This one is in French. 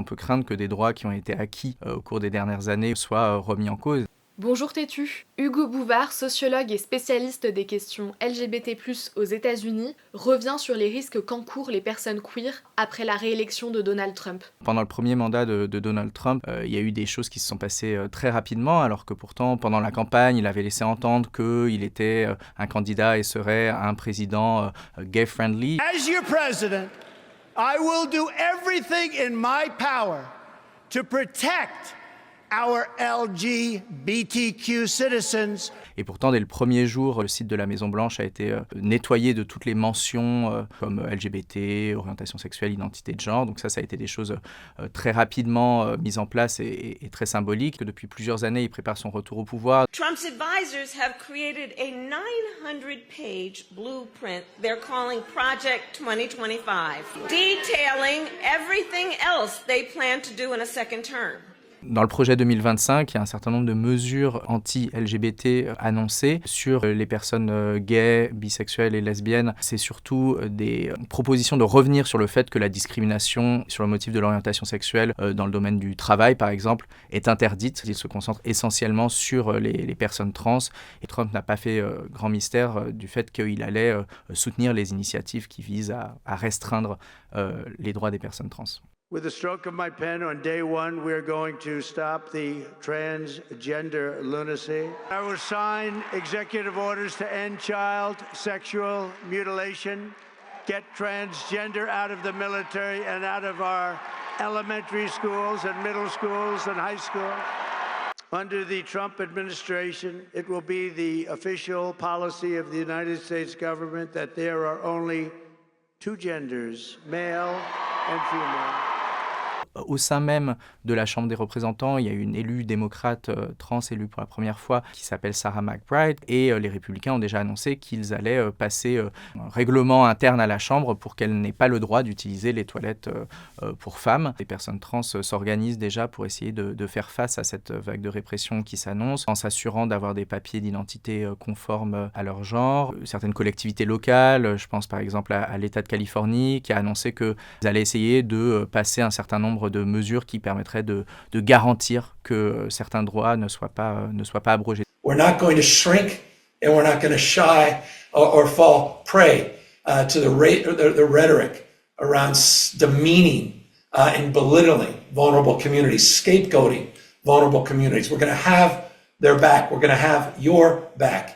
peut craindre que des droits qui ont été acquis au cours des dernières années soient remis en cause. Bonjour Tétu. Hugo Bouvard, sociologue et spécialiste des questions LGBT+, aux États-Unis, revient sur les risques qu'encourent les personnes queer après la réélection de Donald Trump. Pendant le premier mandat de Donald Trump, il y a eu des choses qui se sont passées très rapidement, alors que pourtant, pendant la campagne, il avait laissé entendre qu'il était un candidat et serait un président gay-friendly. As your president, I will do everything in my power to protect our LGBTQ citizens. Et pourtant, dès le premier jour, le site de la Maison-Blanche a été nettoyé de toutes les mentions comme LGBT, orientation sexuelle, identité de genre. Donc ça a été des choses très rapidement mises en place et très symboliques. Depuis plusieurs années, il prépare son retour au pouvoir. Trump's advisors have created a 900-page blueprint they're calling Project 2025, detailing everything else they plan to do in a second term. Dans le projet 2025, il y a un certain nombre de mesures anti-LGBT annoncées sur les personnes gays, bisexuelles et lesbiennes. C'est surtout des propositions de revenir sur le fait que la discrimination sur le motif de l'orientation sexuelle dans le domaine du travail, par exemple, est interdite. Il se concentre essentiellement sur les personnes trans. Et Trump n'a pas fait grand mystère du fait qu'il allait soutenir les initiatives qui visent à restreindre les droits des personnes trans. With the stroke of my pen on day one, we're going to stop the transgender lunacy. I will sign executive orders to end child sexual mutilation, get transgender out of the military and out of our elementary schools and middle schools and high schools. Under the Trump administration, it will be the official policy of the United States government that there are only two genders, male and female. Au sein même de la Chambre des représentants, il y a une élue démocrate trans élue pour la première fois qui s'appelle Sarah McBride et les républicains ont déjà annoncé qu'ils allaient passer un règlement interne à la Chambre pour qu'elle n'ait pas le droit d'utiliser les toilettes pour femmes. Les personnes trans s'organisent déjà pour essayer de faire face à cette vague de répression qui s'annonce en s'assurant d'avoir des papiers d'identité conformes à leur genre. Certaines collectivités locales, je pense par exemple à l'État de Californie, qui a annoncé qu'ils allaient essayer de passer un certain nombre de mesures qui permettraient de garantir que certains droits ne soient pas abrogés. We're not going to shrink and we're not going to shy or fall prey to the rhetoric around demeaning and belittling vulnerable communities, scapegoating vulnerable communities. We're going to have their back. We're going to have your back.